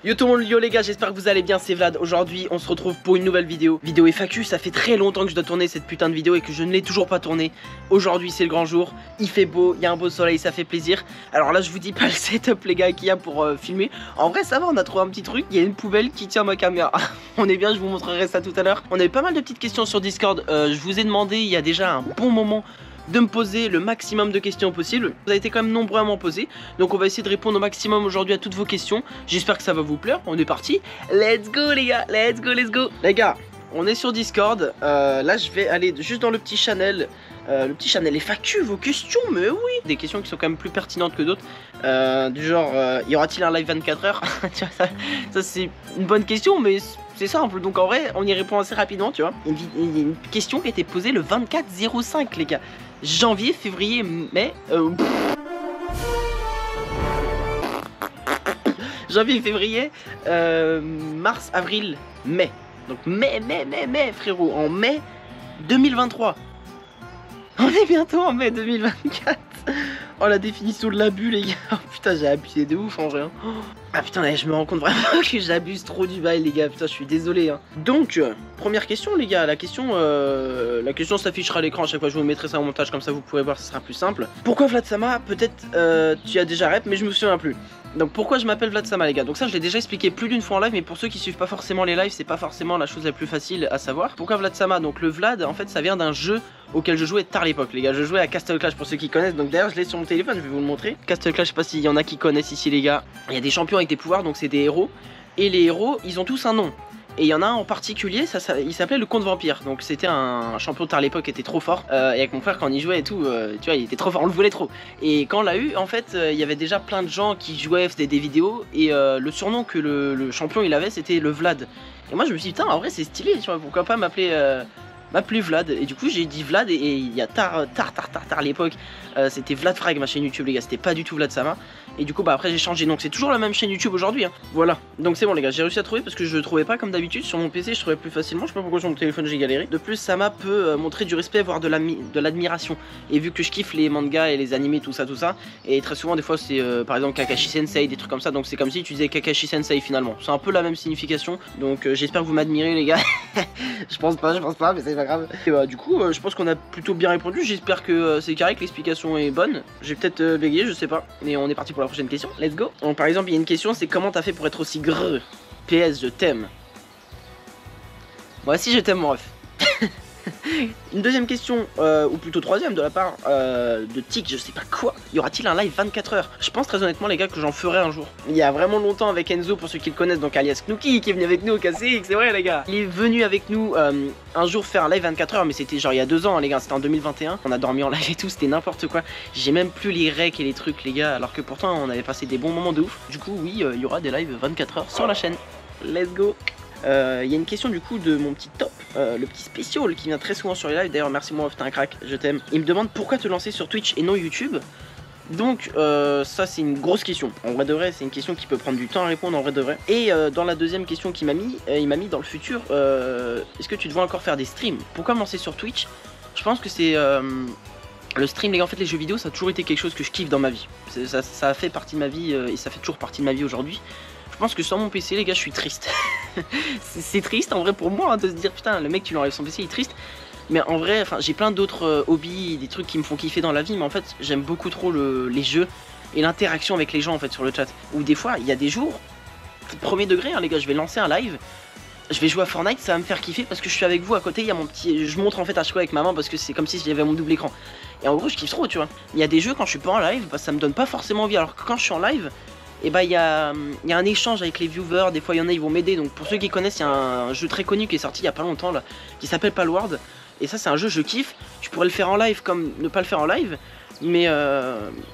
Yo tout le monde, yo les gars, j'espère que vous allez bien, c'est Vlad. Aujourd'hui on se retrouve pour une nouvelle vidéo. Vidéo FAQ, ça fait très longtemps que je dois tourner cette putain de vidéo et que je ne l'ai toujours pas tournée. Aujourd'hui c'est le grand jour, il fait beau, il y a un beau soleil, ça fait plaisir. Alors là je vous dis pas le setup les gars qu'il y a pour filmer. En vrai ça va, on a trouvé un petit truc, il y a une poubelle qui tient ma caméra. On est bien, je vous montrerai ça tout à l'heure. On avait pas mal de petites questions sur Discord, je vous ai demandé il y a déjà un bon moment de me poser le maximum de questions possible. Vous avez été quand même nombreux à m'en poser, donc on va essayer de répondre au maximum aujourd'hui à toutes vos questions. J'espère que ça va vous plaire, on est parti. Let's go les gars, let's go, let's go. Les gars, on est sur Discord, là je vais aller juste dans le petit channel. FAQ, vos questions, mais oui. Des questions qui sont quand même plus pertinentes que d'autres, du genre, y aura-t-il un live 24 heures? Tu vois, ça c'est une bonne question, mais c'est simple, donc en vrai on y répond assez rapidement, tu vois. Il y a une question qui a été posée le 24/05 les gars. Janvier, février, mai, janvier, février, mars, avril, mai. Donc mai, frérot, en mai 2023. On est bientôt en mai 2024. Oh la définition de l'abus les gars. Oh, putain j'ai abusé de ouf en vrai hein. Ah putain je me rends compte vraiment que j'abuse trop du bail les gars. Putain je suis désolé hein. Donc première question les gars. La question s'affichera à l'écran à chaque fois. Je vous mettrai ça en montage comme ça vous pourrez voir, ça sera plus simple. Pourquoi Vlad Sama? Peut-être tu as déjà rep mais je me souviens plus. Donc pourquoi je m'appelle Vlad Sama les gars? Donc ça je l'ai déjà expliqué plus d'une fois en live, mais pour ceux qui suivent pas forcément les lives, c'est pas forcément la chose la plus facile à savoir. Pourquoi Vlad Sama? Donc le Vlad en fait ça vient d'un jeu auquel je jouais tard à l'époque les gars. Je jouais à Castle Clash pour ceux qui connaissent. Donc d'ailleurs je l'ai sur mon téléphone, je vais vous le montrer. Castle Clash, je sais pas s'il y en a qui connaissent ici les gars. Il y a des champions avec des pouvoirs, donc c'est des héros. Et les héros ils ont tous un nom. Et il y en a un en particulier, il s'appelait le Comte Vampire. Donc c'était un champion tard à l'époque qui était trop fort. Et avec mon frère quand on y jouait et tout, tu vois il était trop fort, on le voulait trop. Et quand on l'a eu en fait, il y avait déjà plein de gens qui jouaient, faisaient des vidéos. Et le surnom que le champion il avait c'était le Vlad. Et moi je me suis dit putain en vrai c'est stylé, tu vois, pourquoi pas m'appeler Vlad. Et du coup j'ai dit Vlad et il y a tard à l'époque, c'était Vlad Frag ma chaîne YouTube les gars, c'était pas du tout Vlad Sama. Et du coup bah après j'ai changé, donc c'est toujours la même chaîne YouTube aujourd'hui hein. Voilà, donc c'est bon les gars, j'ai réussi à trouver parce que je le trouvais pas comme d'habitude. Sur mon PC je trouvais plus facilement, je sais pas pourquoi sur mon téléphone j'ai galéré. De plus Sama peut montrer du respect, voire de l'admiration. Et vu que je kiffe les mangas et les animés, tout ça, et très souvent des fois c'est par exemple Kakashi Sensei, des trucs comme ça. Donc c'est comme si tu disais Kakashi Sensei finalement, c'est un peu la même signification. Donc j'espère que vous m'admirez les gars. je pense pas mais c'est pas grave. Et bah du coup je pense qu'on a plutôt bien répondu. J'espère que c'est carré, que l'explication est bonne. J'ai peut-être bégayé, je sais pas. Mais on est parti pour la prochaine question. Let's go. Donc, par exemple il y a une question, c'est comment t'as fait pour être aussi grrr? PS je t'aime. Moi aussi je t'aime mon ref. Une deuxième question, ou plutôt troisième de la part de Tic, je sais pas quoi. Y aura-t-il un live 24 heures? Je pense très honnêtement les gars que j'en ferai un jour. Il y a vraiment longtemps avec Enzo, pour ceux qui le connaissent, donc alias Knooky, qui est venu avec nous au KCX, c'est vrai les gars. Il est venu avec nous un jour faire un live 24 heures, mais c'était genre il y a 2 ans hein, les gars, c'était en 2021. On a dormi en live et tout, c'était n'importe quoi. J'ai même plus les recs et les trucs les gars, alors que pourtant on avait passé des bons moments de ouf. Du coup oui, il y aura des lives 24 heures sur la chaîne. Let's go. Il y a une question du coup de mon petit top, le petit spécial qui vient très souvent sur les lives. D'ailleurs merci moi, t'es un crack, je t'aime. Il me demande pourquoi te lancer sur Twitch et non YouTube. Donc ça c'est une grosse question. En vrai de vrai c'est une question qui peut prendre du temps à répondre en vrai de vrai. Et dans la deuxième question qu'il m'a mis, il m'a mis dans le futur, est-ce que tu te vois encore faire des streams? Pourquoi me lancer sur Twitch? Je pense que c'est le stream les gars, en fait les jeux vidéo ça a toujours été quelque chose que je kiffe dans ma vie. Ça a fait partie de ma vie et ça fait toujours partie de ma vie aujourd'hui. Je pense que sur mon PC les gars je suis triste. C'est triste en vrai pour moi hein, de se dire putain le mec tu l'enlèves son PC il est triste. Mais en vrai enfin j'ai plein d'autres hobbies, des trucs qui me font kiffer dans la vie. Mais en fait j'aime beaucoup trop les jeux et l'interaction avec les gens en fait sur le chat. Ou des fois il y a des jours, premier degré hein, les gars, je vais lancer un live, je vais jouer à Fortnite, ça va me faire kiffer parce que je suis avec vous à côté. Il y a mon petit, je montre en fait à chaque fois avec ma main parce que c'est comme si j'avais mon double écran. Et en gros je kiffe trop tu vois. Il y a des jeux quand je suis pas en live bah, ça me donne pas forcément envie, alors que quand je suis en live et bah il y a un échange avec les viewers, des fois il y en a ils vont m'aider. Donc pour ceux qui connaissent, il y a un jeu très connu qui est sorti il y a pas longtemps là, qui s'appelle Palworld. Et ça c'est un jeu je kiffe, je pourrais le faire en live comme ne pas le faire en live. Mais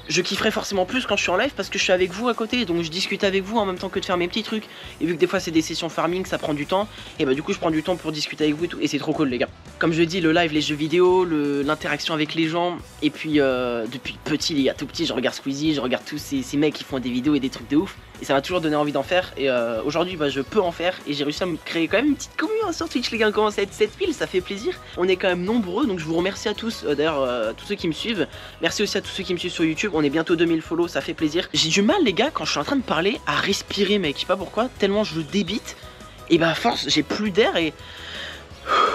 je kifferais forcément plus quand je suis en live parce que je suis avec vous à côté, donc je discute avec vous en même temps que de faire mes petits trucs. Et vu que des fois c'est des sessions farming, ça prend du temps, et bah du coup je prends du temps pour discuter avec vous et tout, et c'est trop cool les gars. Comme je dis, le live, les jeux vidéo, l'interaction avec les gens, et puis depuis petit les gars, tout petit je regarde Squeezie, je regarde tous ces mecs qui font des vidéos et des trucs de ouf. et ça m'a toujours donné envie d'en faire. Et aujourd'hui bah, je peux en faire et j'ai réussi à me créer quand même une petite communauté sur Twitch les gars. On commence à être 7000, ça fait plaisir. On est quand même nombreux, donc je vous remercie à tous, d'ailleurs tous ceux qui me suivent. Merci aussi à tous ceux qui me suivent sur YouTube, on est bientôt 2000 follow, ça fait plaisir. J'ai du mal les gars quand je suis en train de parler à respirer mec, je sais pas pourquoi, tellement je débite. Et bah à force j'ai plus d'air et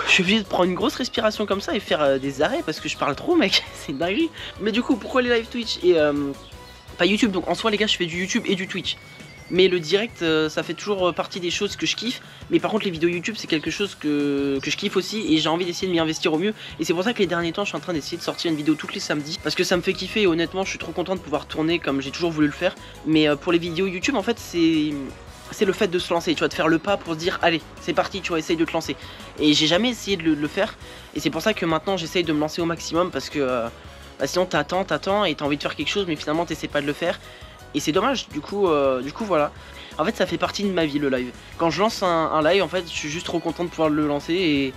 je suis obligé de prendre une grosse respiration comme ça et faire des arrêts parce que je parle trop mec, c'est une dinguerie. Mais du coup pourquoi les live Twitch et pas YouTube, donc en soi les gars je fais du YouTube et du Twitch. Mais le direct ça fait toujours partie des choses que je kiffe. Mais par contre les vidéos YouTube c'est quelque chose que je kiffe aussi. Et j'ai envie d'essayer de m'y investir au mieux. Et c'est pour ça que les derniers temps je suis en train d'essayer de sortir une vidéo tous les samedis, parce que ça me fait kiffer et honnêtement je suis trop content de pouvoir tourner comme j'ai toujours voulu le faire. Mais pour les vidéos YouTube en fait c'est le fait de se lancer, tu vois, de faire le pas pour se dire allez c'est parti, tu vois, essaye de te lancer. Et j'ai jamais essayé de le faire. Et c'est pour ça que maintenant j'essaye de me lancer au maximum, parce que bah, sinon t'attends et t'as envie de faire quelque chose mais finalement t'essaies pas de le faire. Et c'est dommage, du coup voilà. En fait ça fait partie de ma vie le live. Quand je lance un live en fait je suis juste trop content de pouvoir le lancer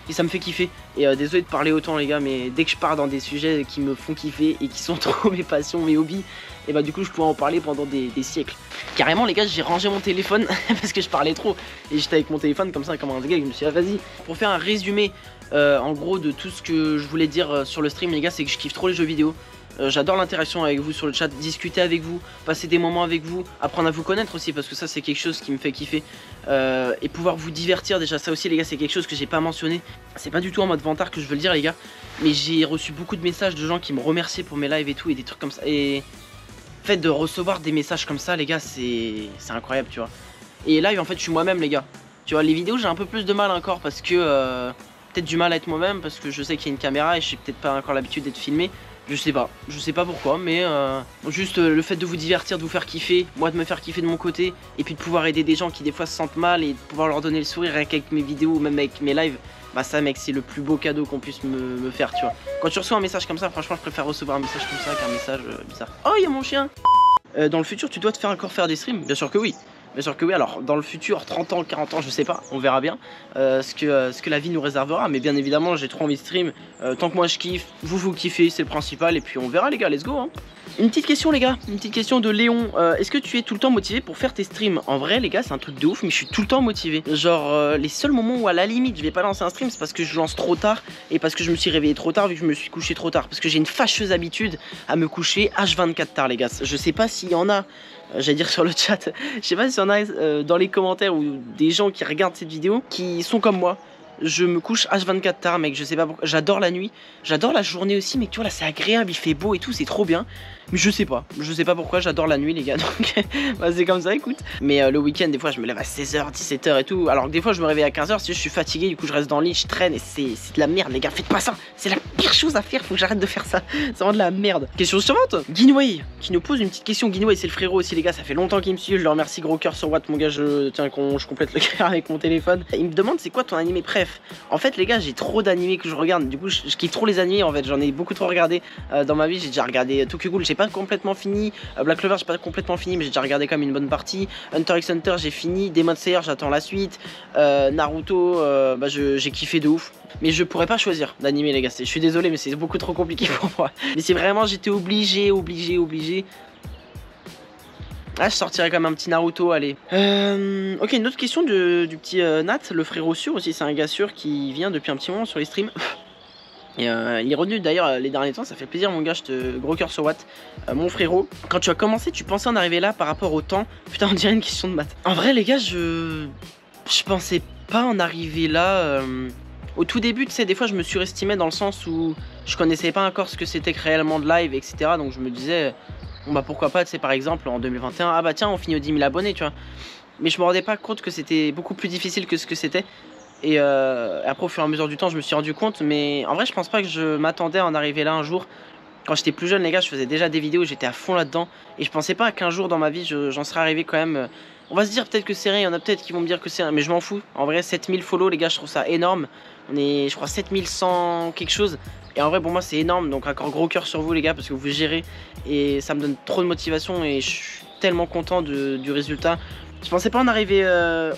et ça me fait kiffer. Et désolé de parler autant les gars, mais dès que je pars dans des sujets qui me font kiffer et qui sont trop mes passions, mes hobbies, et bah du coup je pourrais en parler pendant des siècles. Carrément les gars j'ai rangé mon téléphone parce que je parlais trop. Et j'étais avec mon téléphone comme ça, comme un gars, je me suis dit ah, vas-y. Pour faire un résumé en gros de tout ce que je voulais dire sur le stream les gars, c'est que je kiffe trop les jeux vidéo. J'adore l'interaction avec vous sur le chat, discuter avec vous, passer des moments avec vous, apprendre à vous connaître aussi parce que ça c'est quelque chose qui me fait kiffer. Et pouvoir vous divertir, déjà ça aussi les gars c'est quelque chose que j'ai pas mentionné. C'est pas du tout en mode vantard que je veux le dire les gars, mais j'ai reçu beaucoup de messages de gens qui me remerciaient pour mes lives et tout et des trucs comme ça. Et en fait de recevoir des messages comme ça les gars c'est incroyable tu vois. Et live en fait je suis moi-même les gars. Tu vois les vidéos j'ai un peu plus de mal encore parce que peut-être du mal à être moi-même parce que je sais qu'il y a une caméra et je suis peut-être pas encore l'habitude d'être filmé. Je sais pas pourquoi, mais juste le fait de vous divertir, de vous faire kiffer, moi de me faire kiffer de mon côté, et puis de pouvoir aider des gens qui des fois se sentent mal et de pouvoir leur donner le sourire avec mes vidéos ou même avec mes lives, bah ça mec c'est le plus beau cadeau qu'on puisse me faire tu vois. Quand tu reçois un message comme ça, franchement je préfère recevoir un message comme ça qu'un message bizarre. Oh il y a mon chien. Dans le futur tu dois encore faire des streams? Bien sûr que oui. Bien sûr que oui, alors dans le futur, 30 ans, 40 ans, je sais pas, on verra bien ce que la vie nous réservera. Mais bien évidemment, j'ai trop envie de stream. Tant que moi je kiffe, vous kiffez, c'est le principal. Et puis on verra les gars, let's go hein. Une petite question les gars, une petite question de Léon. Est-ce que tu es tout le temps motivé pour faire tes streams? En vrai les gars, c'est un truc de ouf, mais je suis tout le temps motivé. Genre les seuls moments où à la limite je vais pas lancer un stream, c'est parce que je lance trop tard et parce que je me suis réveillé trop tard vu que je me suis couché trop tard. Parce que j'ai une fâcheuse habitude à me coucher H24 tard les gars. Je sais pas s'il y en a... J'allais dire sur le chat, je sais pas s'il y en a dans les commentaires ou des gens qui regardent cette vidéo qui sont comme moi. Je me couche H24 tard mec, je sais pas pourquoi, j'adore la nuit, j'adore la journée aussi mec, tu vois là c'est agréable, il fait beau et tout, c'est trop bien. Mais je sais pas pourquoi j'adore la nuit les gars, donc bah, c'est comme ça écoute. Mais le week-end des fois je me lève à 16h, 17h et tout, alors que des fois je me réveille à 15h si je suis fatigué, du coup je reste dans le lit, je traîne et c'est de la merde les gars, faites pas ça, c'est la pire chose à faire, faut que j'arrête de faire ça, c'est vraiment de la merde. Question suivante, Guinway qui nous pose une petite question. Guinway c'est le frérot aussi les gars, ça fait longtemps qu'il me suit, je le remercie, gros cœur sur Watt mon gars, tiens je complète le cœur avec mon téléphone. Il me demande c'est quoi ton animé préf. En fait les gars j'ai trop d'animés que je regarde, du coup je kiffe trop les animés en fait, j'en ai beaucoup trop regardé dans ma vie, j'ai déjà regardé Tokyo Ghoul, j'ai pas complètement fini, Black Clover j'ai pas complètement fini mais j'ai déjà regardé comme une bonne partie, Hunter x Hunter j'ai fini, Demon Slayer j'attends la suite, Naruto bah j'ai kiffé de ouf. Mais je pourrais pas choisir d'animé les gars, je suis désolé mais c'est beaucoup trop compliqué pour moi. Mais c'est vraiment j'étais obligé. Ah je sortirais comme un petit Naruto, allez. Ok, une autre question du petit Nat, le frérot sûr aussi, c'est un gars sûr qui vient depuis un petit moment sur les streams. Et il est revenu d'ailleurs les derniers temps, ça fait plaisir mon gars, gros cœur sur Watt. Mon frérot, quand tu as commencé, tu pensais en arriver là par rapport au temps? Putain on dirait une question de maths. En vrai les gars, je pensais pas en arriver là. Au tout début, tu sais, des fois je me surestimais dans le sens où je connaissais pas encore ce que c'était que réellement de live, etc. Donc je me disais, bon bah pourquoi pas, tu sais, par exemple en 2021, ah bah tiens, on finit aux 10 000 abonnés, tu vois. Mais je me rendais pas compte que c'était beaucoup plus difficile que ce que c'était. Et après, au fur et à mesure du temps, je me suis rendu compte. Mais en vrai, je pense pas que je m'attendais à en arriver là un jour. Quand j'étais plus jeune, les gars, je faisais déjà des vidéos, j'étais à fond là-dedans. Et je pensais pas qu'un jour dans ma vie, j'en serais arrivé quand même. On va se dire peut-être que c'est rien, il y en a peut-être qui vont me dire que c'est rien, mais je m'en fous. En vrai, 7000 follow, les gars, je trouve ça énorme. On est, je crois, 7100 quelque chose. Et en vrai, pour moi, c'est énorme. Donc, encore gros cœur sur vous, les gars, parce que vous gérez. Et ça me donne trop de motivation. Et je suis tellement content du résultat. Je pensais pas en arriver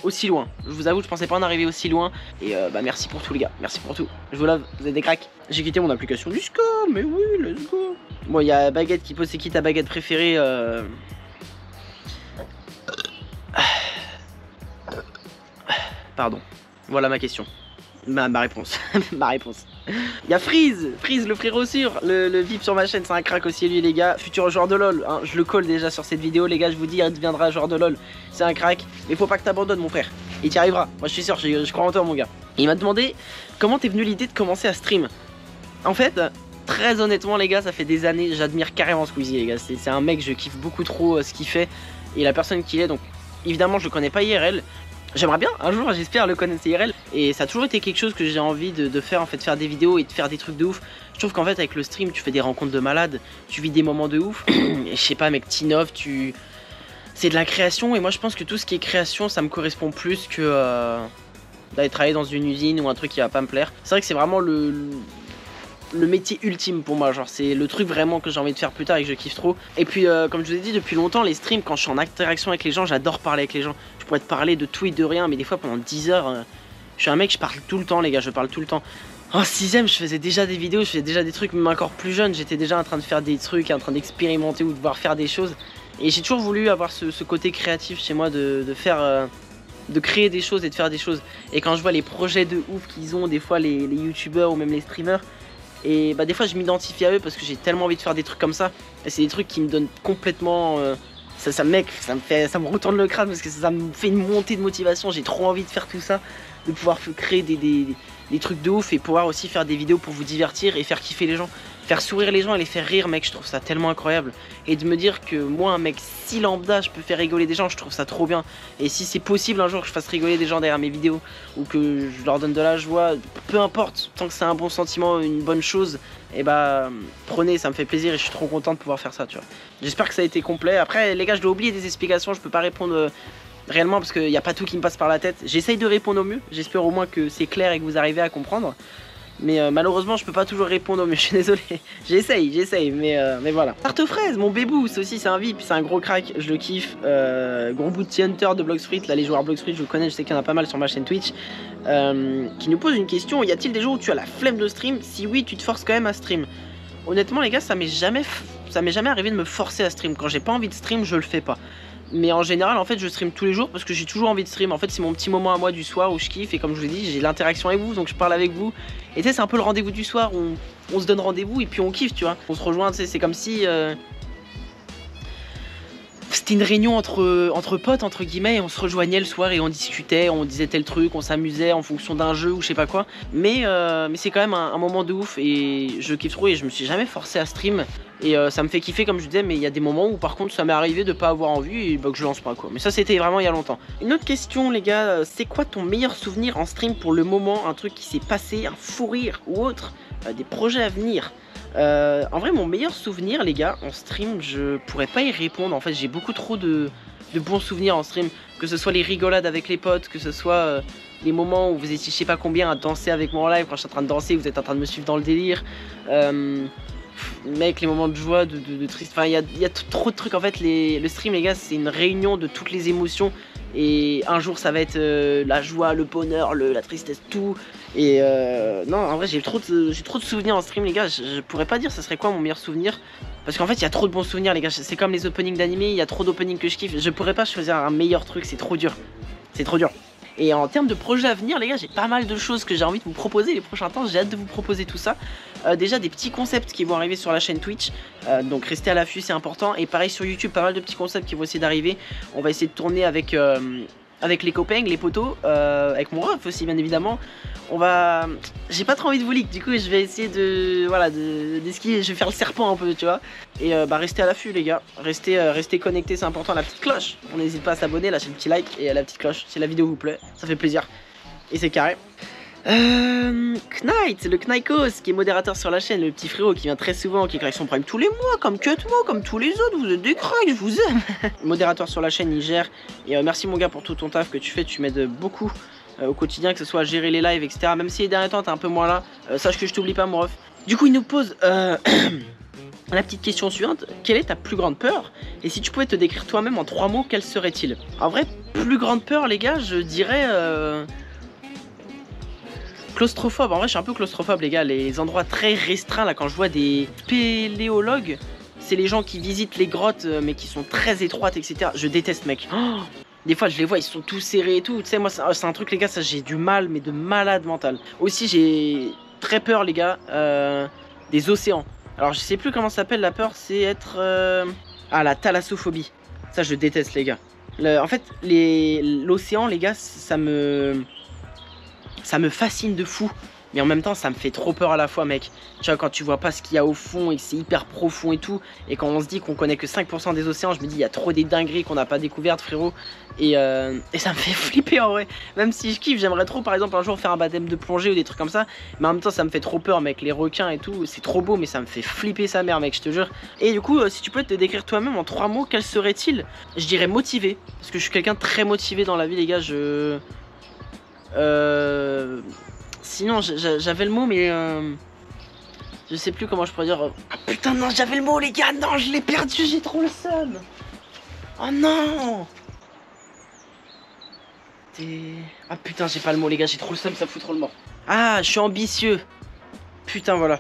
aussi loin. Je vous avoue, je pensais pas en arriver aussi loin. Et bah merci pour tout les gars, merci pour tout. Je vous love, vous êtes des cracks. J'ai quitté mon application Discord, mais oui, let's go. Bon, il y a Baguette qui pose c'est qui ta baguette préférée Pardon. Voilà ma question. Ma réponse. Ma réponse. Il y a Freeze, le frérot sûr, le VIP sur ma chaîne, c'est un crack aussi lui les gars, futur joueur de LoL, hein, je le colle déjà sur cette vidéo les gars, je vous dis il deviendra joueur de LoL, c'est un crack, mais faut pas que t'abandonnes mon frère, et t'y arriveras, moi je suis sûr, je crois en toi mon gars. Et il m'a demandé comment t'es venu l'idée de commencer à stream. En fait, très honnêtement les gars, ça fait des années, j'admire carrément Squeezie les gars, c'est un mec, je kiffe beaucoup trop ce qu'il fait, et la personne qu'il est, donc évidemment je le connais pas IRL. J'aimerais bien, un jour, j'espère le connaître IRL. Et ça a toujours été quelque chose que j'ai envie de faire, en fait, faire des vidéos et de faire des trucs de ouf. Je trouve qu'en fait, avec le stream, tu fais des rencontres de malades, tu vis des moments de ouf. Et je sais pas, mec, t'innoves, c'est de la création. Et moi, je pense que tout ce qui est création, ça me correspond plus que d'aller travailler dans une usine ou un truc qui va pas me plaire. C'est vrai que c'est vraiment le métier ultime pour moi, genre c'est le truc vraiment que j'ai envie de faire plus tard et que je kiffe trop. Et puis comme je vous ai dit depuis longtemps, les streams, quand je suis en interaction avec les gens, j'adore parler avec les gens. Je pourrais te parler de tout et de rien, mais des fois pendant 10 heures, je suis un mec, je parle tout le temps les gars, je parle tout le temps. En 6ème, je faisais déjà des vidéos, je faisais déjà des trucs, même encore plus jeune, j'étais déjà en train de faire des trucs, en train d'expérimenter ou de voir faire des choses. Et j'ai toujours voulu avoir ce côté créatif chez moi de créer des choses et de faire des choses. Et quand je vois les projets de ouf qu'ils ont, des fois les youtubeurs ou même les streamers, et bah des fois je m'identifie à eux parce que j'ai tellement envie de faire des trucs comme ça. Et c'est des trucs qui me donnent complètement... ça me retourne le crâne parce que ça me fait une montée de motivation. J'ai trop envie de faire tout ça, de pouvoir créer des trucs de ouf et pouvoir aussi faire des vidéos pour vous divertir et faire kiffer les gens. Faire sourire les gens et les faire rire mec, je trouve ça tellement incroyable. Et de me dire que moi un mec si lambda je peux faire rigoler des gens, je trouve ça trop bien. Et si c'est possible un jour que je fasse rigoler des gens derrière mes vidéos ou que je leur donne de la joie, peu importe, tant que c'est un bon sentiment, une bonne chose, et bah prenez, ça me fait plaisir et je suis trop content de pouvoir faire ça tu vois. J'espère que ça a été complet. Après les gars je dois oublier des explications, je peux pas répondre réellement parce qu'il n'y a pas tout qui me passe par la tête. J'essaye de répondre au mieux, j'espère au moins que c'est clair et que vous arrivez à comprendre. Mais malheureusement je peux pas toujours répondre au mieux, je suis désolé. J'essaye, mais voilà. Tarte aux fraises, mon bébou, ça aussi c'est un VIP, c'est un gros crack, je le kiffe. Gros bounty hunter de Bloxfruit, là les joueurs Bloxfruit je le connais, je sais qu'il y en a pas mal sur ma chaîne Twitch. Qui nous pose une question, y a-t-il des jours où tu as la flemme de stream? Si oui, tu te forces quand même à stream. Honnêtement les gars, ça m'est jamais arrivé de me forcer à stream. Quand j'ai pas envie de stream, je le fais pas. Mais en général en fait je stream tous les jours parce que j'ai toujours envie de stream. En fait c'est mon petit moment à moi du soir où je kiffe et comme je vous ai dit j'ai l'interaction avec vous donc je parle avec vous. Et tu sais c'est un peu le rendez-vous du soir où on se donne rendez-vous et puis on kiffe tu vois. On se rejoint, tu sais c'est comme si c'était une réunion entre potes entre guillemets et on se rejoignait le soir et on discutait, on disait tel truc, on s'amusait en fonction d'un jeu ou je sais pas quoi. Mais c'est quand même un moment de ouf et je kiffe trop et je me suis jamais forcé à stream. Et ça me fait kiffer comme je disais, mais il y a des moments où par contre ça m'est arrivé de pas avoir envie et bah, que je lance pas quoi. Mais ça c'était vraiment il y a longtemps. Une autre question les gars, c'est quoi ton meilleur souvenir en stream pour le moment? Un truc qui s'est passé, un fou rire ou autre, des projets à venir? En vrai mon meilleur souvenir les gars en stream je pourrais pas y répondre. En fait j'ai beaucoup trop de bons souvenirs en stream. Que ce soit les rigolades avec les potes, que ce soit les moments où vous étiez je sais pas combien à danser avec moi en live. Quand je suis en train de danser vous êtes en train de me suivre dans le délire. Mec les moments de joie, de triste, enfin il y a trop de trucs en fait. Le stream les gars c'est une réunion de toutes les émotions. Et un jour ça va être la joie, le bonheur, la tristesse, tout. Et non en vrai j'ai trop de souvenirs en stream les gars. Je pourrais pas dire ça serait quoi mon meilleur souvenir. Parce qu'en fait il y a trop de bons souvenirs les gars. C'est comme les openings d'animé, il y a trop d'openings que je kiffe. Je pourrais pas choisir un meilleur truc, c'est trop dur. C'est trop dur. Et en termes de projets à venir les gars, j'ai pas mal de choses que j'ai envie de vous proposer les prochains temps, j'ai hâte de vous proposer tout ça. Déjà des petits concepts qui vont arriver sur la chaîne Twitch, donc restez à l'affût c'est important. Et pareil sur YouTube, pas mal de petits concepts qui vont essayer d'arriver. On va essayer de tourner avec les copains, les potos, avec mon ref aussi bien évidemment. J'ai pas trop envie de vous leak, du coup je vais essayer d'esquiver, je vais faire le serpent un peu tu vois. Et bah restez à l'affût les gars, restez connectés c'est important, la petite cloche. On n'hésite pas à s'abonner, lâcher le petit like et la petite cloche si la vidéo vous plaît, ça fait plaisir. Et c'est carré. Knight, le Knykos qui est modérateur sur la chaîne, le petit frérot qui vient très souvent, qui craque son prime tous les mois, comme Cutmo, comme tous les autres, vous êtes des cracks, je vous aime. Modérateur sur la chaîne, il gère. Et merci mon gars pour tout ton taf que tu fais, tu m'aides beaucoup au quotidien, que ce soit à gérer les lives, etc. Même si les derniers temps t'es un peu moins là, sache que je t'oublie pas mon ref. Du coup il nous pose la petite question suivante, quelle est ta plus grande peur? Et si tu pouvais te décrire toi-même en 3 mots, quel serait-il? En vrai, plus grande peur les gars, je dirais... claustrophobe, en vrai je suis un peu claustrophobe les gars, les endroits très restreints là quand je vois des spéléologues, c'est les gens qui visitent les grottes mais qui sont très étroites etc. Je déteste mec. Oh, Des fois je les vois, ils sont tous serrés et tout. Tu sais, moi c'est un truc les gars, ça j'ai du mal, mais de malade mental. Aussi j'ai très peur les gars des océans. Alors je sais plus comment ça s'appelle la peur, c'est être... Ah, la thalassophobie. Ça je déteste les gars. En fait l'océan les gars, ça me fascine de fou. Mais en même temps ça me fait trop peur à la fois mec. Tu vois quand tu vois pas ce qu'il y a au fond et que c'est hyper profond et tout. Et quand on se dit qu'on connaît que 5% des océans, je me dis il y a trop des dingueries qu'on n'a pas découvertes frérot. Et ça me fait flipper en vrai. Même si je kiffe, j'aimerais trop par exemple un jour faire un baptême de plongée ou des trucs comme ça. Mais en même temps ça me fait trop peur mec, les requins et tout. C'est trop beau mais ça me fait flipper sa mère mec, je te jure. Et du coup si tu peux te décrire toi-même en 3 mots, quel serait-il? Je dirais motivé. Parce que je suis quelqu'un de très motivé dans la vie les gars. Sinon j'avais le mot mais je sais plus comment je pourrais dire. Ah putain non j'avais le mot les gars, non je l'ai perdu, j'ai trop le seum. Oh non. Ah putain j'ai pas le mot les gars, j'ai trop le seum, ça fout trop le mort. Ah je suis ambitieux. Putain voilà.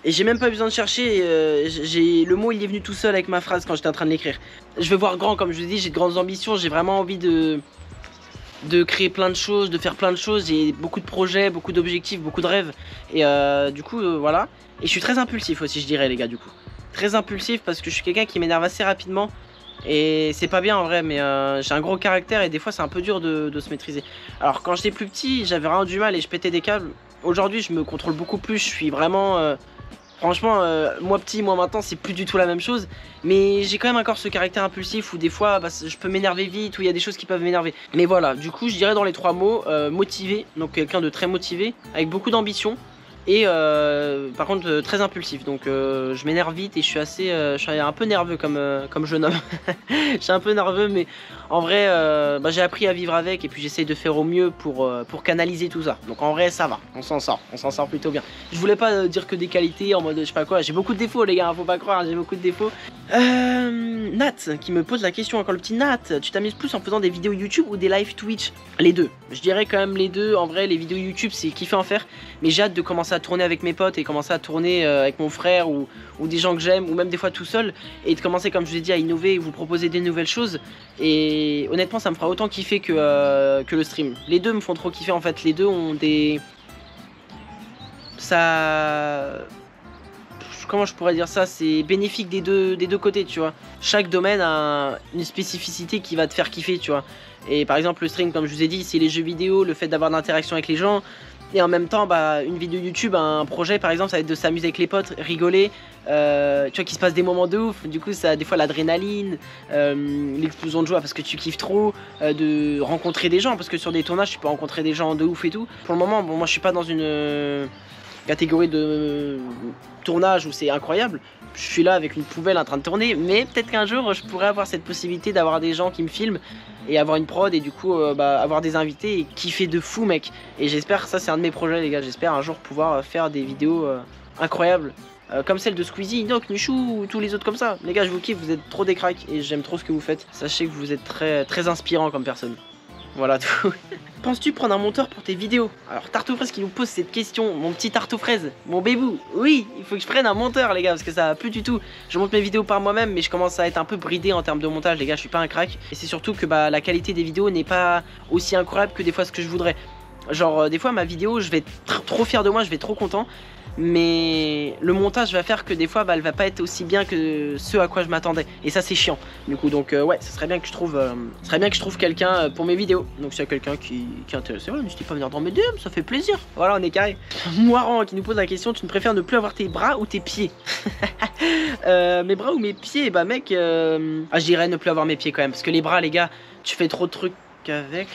Et j'ai même pas besoin de chercher, le mot il est venu tout seul avec ma phrase quand j'étais en train de l'écrire. Je veux voir grand comme je vous dis, j'ai de grandes ambitions, j'ai vraiment envie de créer plein de choses, de faire plein de choses. J'ai beaucoup de projets, beaucoup d'objectifs, beaucoup de rêves. Et du coup, voilà. Et je suis très impulsif aussi, je dirais, les gars, du coup. Très impulsif parce que je suis quelqu'un qui m'énerve assez rapidement. Et c'est pas bien en vrai, mais j'ai un gros caractère et des fois c'est un peu dur de se maîtriser. Alors quand j'étais plus petit, j'avais vraiment du mal et je pétais des câbles. Aujourd'hui, je me contrôle beaucoup plus. Je suis vraiment... Franchement, moi petit, moi maintenant, c'est plus du tout la même chose. Mais j'ai quand même encore ce caractère impulsif où des fois, bah, je peux m'énerver vite, où il y a des choses qui peuvent m'énerver. Mais voilà, du coup, je dirais dans les 3 mots, motivé, donc quelqu'un de très motivé, avec beaucoup d'ambition. Et par contre, très impulsif. Donc je m'énerve vite et je suis un peu nerveux comme jeune homme. Je suis un peu nerveux, mais en vrai, bah, j'ai appris à vivre avec et puis j'essaye de faire au mieux pour canaliser tout ça. Donc en vrai, ça va, on s'en sort plutôt bien. Je voulais pas dire que des qualités en mode je sais pas quoi. J'ai beaucoup de défauts, les gars, faut pas croire, j'ai beaucoup de défauts. Nat qui me pose la question encore, le petit Nat, tu t'amuses plus en faisant des vidéos YouTube ou des live Twitch? Les deux, je dirais quand même les deux. En vrai, les vidéos YouTube, c'est kiffé en faire, mais j'ai hâte de commencer à tourner avec mes potes et commencer à tourner avec mon frère ou des gens que j'aime, ou même des fois tout seul, et de commencer comme je vous ai dit à innover et vous proposer des nouvelles choses. Et honnêtement ça me fera autant kiffer que le stream. Les deux me font trop kiffer en fait, les deux ont des... Comment je pourrais dire ça? C'est bénéfique des deux côtés, tu vois. Chaque domaine a une spécificité qui va te faire kiffer, tu vois. Et par exemple le stream, comme je vous ai dit, c'est les jeux vidéo, le fait d'avoir d'interaction avec les gens. Et en même temps, bah, une vidéo YouTube, un projet par exemple, ça va être de s'amuser avec les potes, rigoler, tu vois, qu'il se passe des moments de ouf. Du coup, ça a des fois l'adrénaline, l'explosion de joie parce que tu kiffes trop, de rencontrer des gens, parce que sur des tournages, tu peux rencontrer des gens de ouf et tout. Pour le moment, bon, moi je suis pas dans une catégorie de tournage où c'est incroyable. Je suis là avec une poubelle en train de tourner, mais peut-être qu'un jour je pourrais avoir cette possibilité d'avoir des gens qui me filment et avoir une prod et du coup bah, avoir des invités et kiffer de fou mec. Et j'espère, ça c'est un de mes projets les gars, j'espère un jour pouvoir faire des vidéos incroyables comme celle de Squeezie, Inox, Michou ou tous les autres comme ça. Les gars je vous kiffe, vous êtes trop des cracks et j'aime trop ce que vous faites. Sachez que vous êtes très inspirant comme personne. Voilà tout. Penses-tu prendre un monteur pour tes vidéos? Alors Tartoufraise qui nous pose cette question, mon petit Tartoufraise, mon bébou. Oui, il faut que je prenne un monteur les gars, parce que ça va plus du tout. Je monte mes vidéos par moi-même, mais je commence à être un peu bridé en termes de montage les gars, je suis pas un crack. Et c'est surtout que bah, la qualité des vidéos n'est pas aussi incroyable que des fois ce que je voudrais. Genre des fois ma vidéo, je vais être trop fier de moi, je vais être trop content. Mais le montage va faire que des fois bah, elle va pas être aussi bien que ce à quoi je m'attendais. Et ça c'est chiant. Du coup donc ouais, ça serait bien que je trouve quelqu'un pour mes vidéos. Donc s'il y a quelqu'un qui est intéressé, ouais, n'hésitez pas à venir dans mes DM, ça fait plaisir. Voilà, on est carré. Moirant qui nous pose la question, tu ne préfères ne plus avoir tes bras ou tes pieds? Mes bras ou mes pieds? Bah mec, je dirais ne plus avoir mes pieds quand même. Parce que les bras les gars, tu fais trop de trucs avec.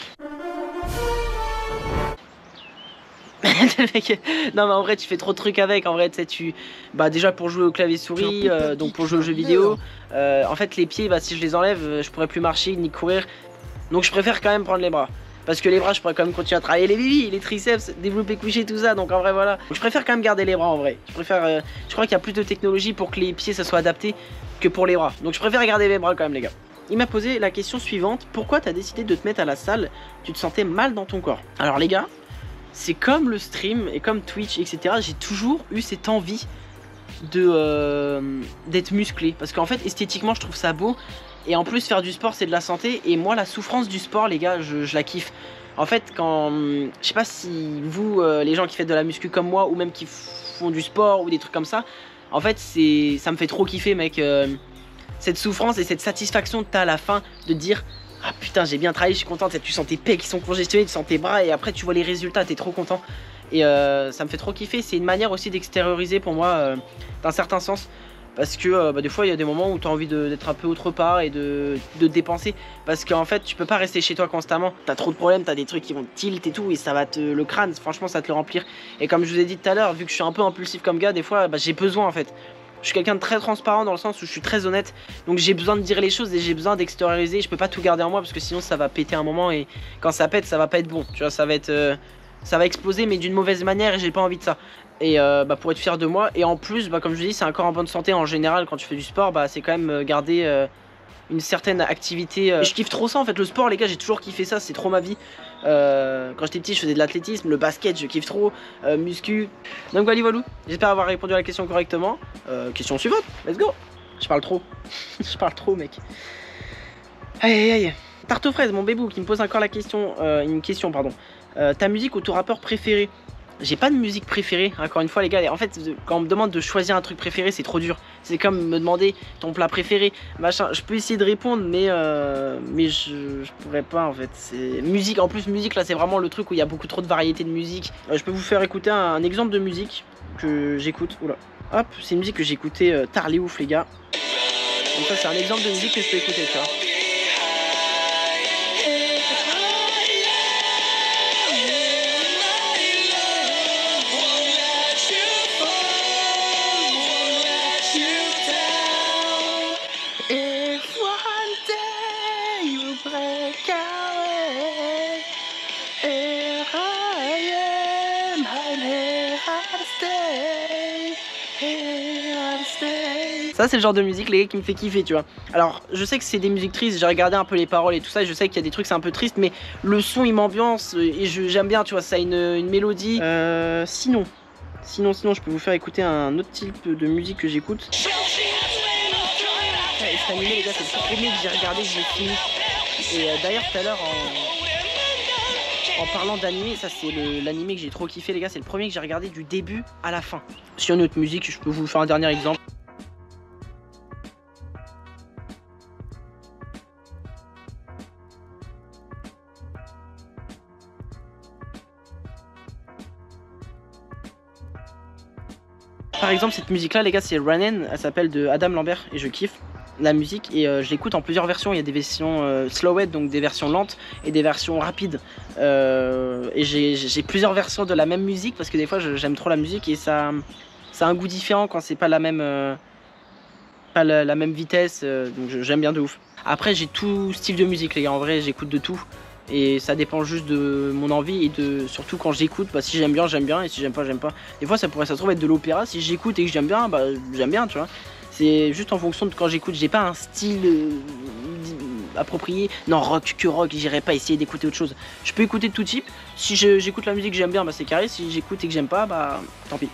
Non mais en vrai tu fais trop de trucs avec, en vrai tu sais bah déjà pour jouer au clavier souris, donc pour jouer aux jeux vidéo, en fait les pieds bah si je les enlève je pourrais plus marcher ni courir, donc je préfère quand même prendre les bras. Parce que les bras je pourrais quand même continuer à travailler les bibis, les triceps, développer coucher tout ça, donc en vrai voilà. Donc je préfère quand même garder les bras en vrai. Je crois qu'il y a plus de technologie pour que les pieds ça soit adapté que pour les bras. Donc je préfère garder les bras quand même les gars. Il m'a posé la question suivante, pourquoi t'as décidé de te mettre à la salle? Tu te sentais mal dans ton corps? Alors les gars, c'est comme le stream et comme Twitch, etc. J'ai toujours eu cette envie d'être musclé. Parce qu'en fait, esthétiquement, je trouve ça beau. Et en plus faire du sport c'est de la santé. Et moi la souffrance du sport les gars je la kiffe. En fait quand, je sais pas si vous les gens qui font de la muscu comme moi ou même qui font du sport ou des trucs comme ça, en fait ça me fait trop kiffer mec, cette souffrance et cette satisfaction que t'as à la fin de dire ah putain j'ai bien travaillé, je suis content, tu sens tes pecs qui sont congestionnés, tu sens tes bras et après tu vois les résultats, t'es trop content. Et ça me fait trop kiffer, c'est une manière aussi d'extérioriser pour moi d'un certain sens. Parce que des fois il y a des moments où tu as envie d'être un peu autre part et de dépenser. Parce qu'en fait tu peux pas rester chez toi constamment. T'as trop de problèmes, t'as des trucs qui vont te tilt et tout. Et ça va le crâne, franchement ça va te le remplir. Et comme je vous ai dit tout à l'heure, vu que je suis un peu impulsif comme gars, des fois j'ai besoin en fait. Je suis quelqu'un de très transparent dans le sens où je suis très honnête. Donc j'ai besoin de dire les choses et j'ai besoin d'extérioriser. Je peux pas tout garder en moi parce que sinon ça va péter un moment. Et quand ça pète ça va pas être bon. Tu vois, ça va être... ça va exploser mais d'une mauvaise manière et j'ai pas envie de ça. Et pour être fier de moi. Et en plus comme je vous dis c'est un corps en bonne santé en général. Quand tu fais du sport c'est quand même garder une certaine activité. Et je kiffe trop ça en fait, le sport les gars, j'ai toujours kiffé ça, c'est trop ma vie. Quand j'étais petit je faisais de l'athlétisme, le basket je kiffe trop, muscu. Donc voilà, j'espère avoir répondu à la question correctement. Question suivante, let's go. Je parle trop. Je parle trop mec. Aïe aïe aïe. Tarte aux fraises, mon bébou qui me pose encore la question, une question pardon. Ta musique ou ton rappeur préféré? J'ai pas de musique préférée, encore une fois les gars. En fait quand on me demande de choisir un truc préféré c'est trop dur. C'est comme me demander ton plat préféré, machin. Je peux essayer de répondre mais je pourrais pas en fait. C'est musique, en plus musique là c'est vraiment le truc où il y a beaucoup trop de variétés de musique. Je peux vous faire écouter un exemple de musique que j'écoute. Oula. Hop, c'est une musique que j'ai écoutée tard les ouf les gars. Donc ça c'est un exemple de musique que je peux écouter tu vois. Ça c'est le genre de musique les gars qui me fait kiffer tu vois. Alors je sais que c'est des musiques tristes, j'ai regardé un peu les paroles et tout ça et je sais qu'il y a des trucs c'est un peu triste mais le son il m'ambiance et j'aime bien tu vois, ça a une mélodie. Sinon je peux vous faire écouter un autre type de musique que j'écoute. C'est animé les gars, c'est le premier que j'ai regardé, que j'ai fini. Et d'ailleurs tout à l'heure en parlant d'animé, ça c'est l'animé que j'ai trop kiffé les gars, c'est le premier que j'ai regardé du début à la fin. Sur une autre musique, je peux vous faire un dernier exemple. Par exemple cette musique là les gars c'est Ranen, elle s'appelle de Adam Lambert et je kiffe la musique et je l'écoute en plusieurs versions. Il y a des versions slowed, donc des versions lentes et des versions rapides et j'ai plusieurs versions de la même musique parce que des fois j'aime trop la musique et ça a un goût différent quand c'est pas la même la même vitesse, donc j'aime bien de ouf. Après j'ai tout style de musique les gars, en vrai j'écoute de tout et ça dépend juste de mon envie et de surtout quand j'écoute, si j'aime bien et si j'aime pas j'aime pas. Des fois ça pourrait se trouver être de l'opéra, si j'écoute et que j'aime bien j'aime bien tu vois. C'est juste en fonction de quand j'écoute, j'ai pas un style approprié. Non, rock, j'irai pas essayer d'écouter autre chose. Je peux écouter de tout type. Si j'écoute la musique que j'aime bien, c'est carré. Si j'écoute et que j'aime pas, tant pis.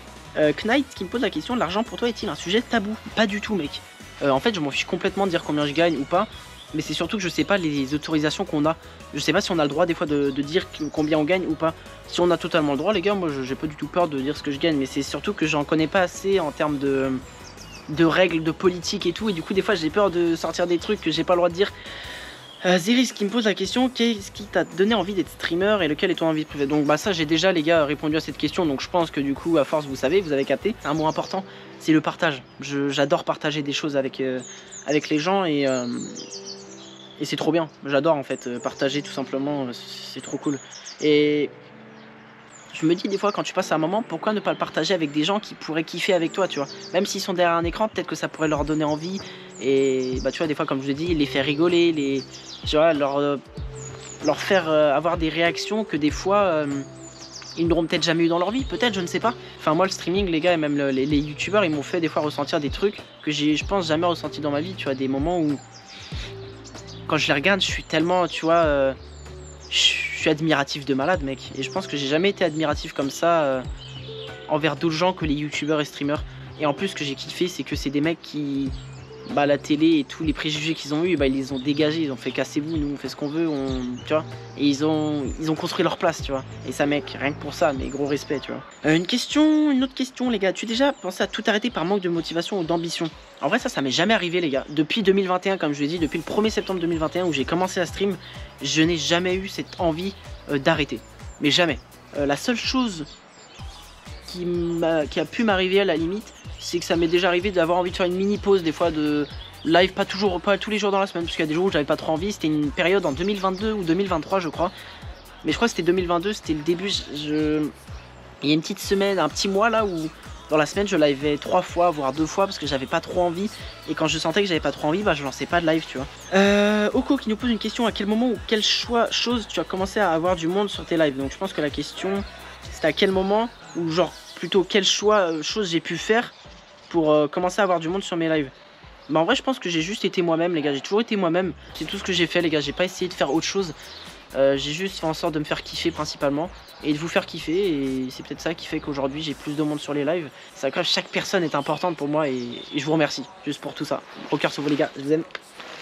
Knight qui me pose la question, l'argent pour toi est-il un sujet tabou? Pas du tout mec. En fait je m'en fiche complètement de dire combien je gagne ou pas. Mais c'est surtout que je sais pas les autorisations qu'on a. Je sais pas si on a le droit des fois de dire combien on gagne ou pas. Si on a totalement le droit les gars, moi j'ai pas du tout peur de dire ce que je gagne. Mais c'est surtout que j'en connais pas assez en termes de règles, de politique et tout, et du coup des fois j'ai peur de sortir des trucs que j'ai pas le droit de dire. Ziris qui me pose la question, qu'est-ce qui t'a donné envie d'être streamer et lequel est ton envie préférée? Donc ça j'ai déjà les gars répondu à cette question, donc je pense que du coup à force vous savez, vous avez capté. C'est un mot important, c'est le partage. J'adore partager des choses avec les gens et c'est trop bien. J'adore en fait partager tout simplement, c'est trop cool. Et je me dis des fois quand tu passes un moment, pourquoi ne pas le partager avec des gens qui pourraient kiffer avec toi, tu vois. Même s'ils sont derrière un écran, peut-être que ça pourrait leur donner envie. Et tu vois, des fois comme je l'ai dit, les faire rigoler, tu vois, leur faire avoir des réactions que des fois ils n'auront peut-être jamais eu dans leur vie, peut-être, je ne sais pas. Enfin moi le streaming les gars et même les youtubeurs ils m'ont fait des fois ressentir des trucs que j'ai je pense jamais ressenti dans ma vie, tu vois, des moments où quand je les regarde je suis tellement, tu vois, je suis admiratif de malade mec. Et je pense que j'ai jamais été admiratif comme ça envers d'autres gens que les youtubeurs et streamers. Et en plus ce que j'ai kiffé c'est que c'est des mecs qui bah, la télé et tous les préjugés qu'ils ont eu, bah, ils les ont dégagés, ils ont fait cassez-vous, nous on fait ce qu'on veut, tu vois. Et ils ont construit leur place, tu vois. Et ça mec, rien que pour ça, mais gros respect, tu vois. Une autre question les gars, tu as déjà pensé à tout arrêter par manque de motivation ou d'ambition? En vrai ça m'est jamais arrivé les gars. Depuis 2021, comme je l'ai dit, depuis le 1er septembre 2021 où j'ai commencé à stream, je n'ai jamais eu cette envie d'arrêter. Mais jamais. La seule chose qui a pu m'arriver à la limite, c'est que ça m'est déjà arrivé d'avoir envie de faire une mini pause des fois de live, pas tous les jours dans la semaine, parce qu'il y a des jours où j'avais pas trop envie. C'était une période en 2022 ou 2023 je crois, mais je crois que c'était 2022, c'était le début. Il y a une petite semaine, un petit mois là où dans la semaine je livais 3 fois voire 2 fois parce que j'avais pas trop envie, et quand je sentais que j'avais pas trop envie, bah je lançais pas de live, tu vois. Oko qui nous pose une question: à quel moment ou quelle chose tu as commencé à avoir du monde sur tes lives? Donc je pense que la question c'était à quel moment, ou genre plutôt quel chose j'ai pu faire pour commencer à avoir du monde sur mes lives. Bah en vrai je pense que j'ai juste été moi-même les gars, j'ai toujours été moi-même, c'est tout ce que j'ai fait les gars, j'ai pas essayé de faire autre chose. J'ai juste fait en sorte de me faire kiffer principalement et de vous faire kiffer, et c'est peut-être ça qui fait qu'aujourd'hui j'ai plus de monde sur les lives. C'est vrai que chaque personne est importante pour moi, et je vous remercie juste pour tout ça. Gros cœur sur vous les gars, je vous aime,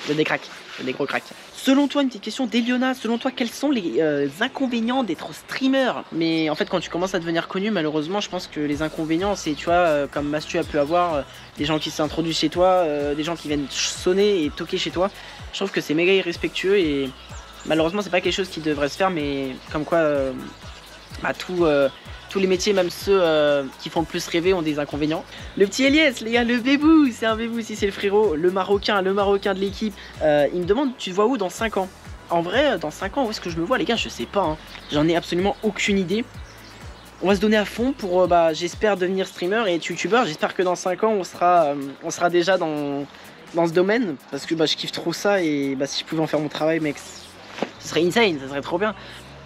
vous êtes des cracks, vous êtes des gros cracks. Selon toi, une petite question d'Eliona, selon toi quels sont les inconvénients d'être streamer? Mais en fait quand tu commences à devenir connu, malheureusement je pense que les inconvénients c'est, tu vois, comme Mastu a pu avoir, des gens qui s'introduisent chez toi, des gens qui viennent sonner et toquer chez toi. Je trouve que c'est méga irrespectueux, et malheureusement c'est pas quelque chose qui devrait se faire, mais comme quoi bah, tous les métiers, même ceux qui font le plus rêver, ont des inconvénients. Le petit Elias les gars, le bébou, c'est un bébou si c'est le frérot, le marocain de l'équipe. Il me demande tu te vois où dans 5 ans? En vrai dans 5 ans où est-ce que je me vois les gars, je sais pas hein. J'en ai absolument aucune idée. On va se donner à fond pour j'espère devenir streamer et youtubeur. J'espère que dans 5 ans on sera déjà dans ce domaine, parce que je kiffe trop ça, et si je pouvais en faire mon travail mec, ce serait insane, ça serait trop bien.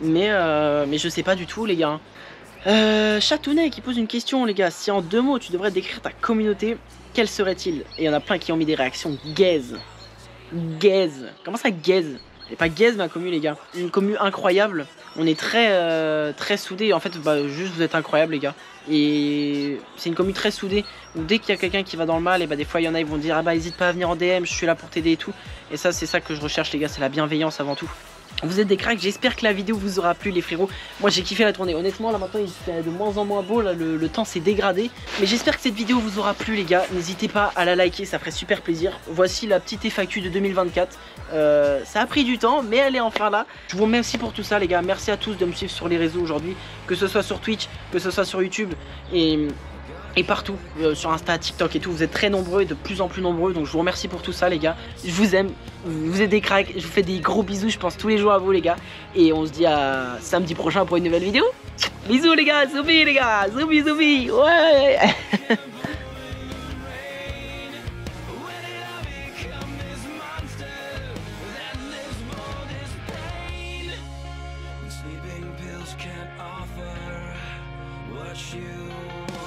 Mais je sais pas du tout les gars. Chatounet qui pose une question les gars: si en 2 mots tu devrais décrire ta communauté, quel serait-il? Et il y en a plein qui ont mis des réactions gaze. Gaze. Comment ça gaze? Et pas gaze ma commu les gars. Une commu incroyable. On est très soudés. En fait juste vous êtes incroyables les gars. Et c'est une commu très soudée, où dès qu'il y a quelqu'un qui va dans le mal, et des fois il y en a ils vont dire ah bah hésite pas à venir en DM, je suis là pour t'aider et tout. Et ça c'est ça que je recherche les gars, c'est la bienveillance avant tout. Vous êtes des cracks, j'espère que la vidéo vous aura plu les frérots. Moi j'ai kiffé la tournée, honnêtement là maintenant il fait de moins en moins beau, là le temps s'est dégradé. Mais j'espère que cette vidéo vous aura plu les gars, n'hésitez pas à la liker, ça ferait super plaisir. Voici la petite FAQ de 2024, ça a pris du temps mais elle est enfin là. Je vous remercie pour tout ça les gars, merci à tous de me suivre sur les réseaux aujourd'hui, que ce soit sur Twitch, que ce soit sur YouTube et partout, sur Insta, TikTok et tout. Vous êtes très nombreux et de plus en plus nombreux, donc je vous remercie pour tout ça les gars. Je vous aime, vous êtes des cracks, je vous fais des gros bisous, je pense tous les jours à vous les gars. Et on se dit à samedi prochain pour une nouvelle vidéo. Bisous les gars, zoubi les gars, zoubi, ouais. Sleeping pills can't offer what you want.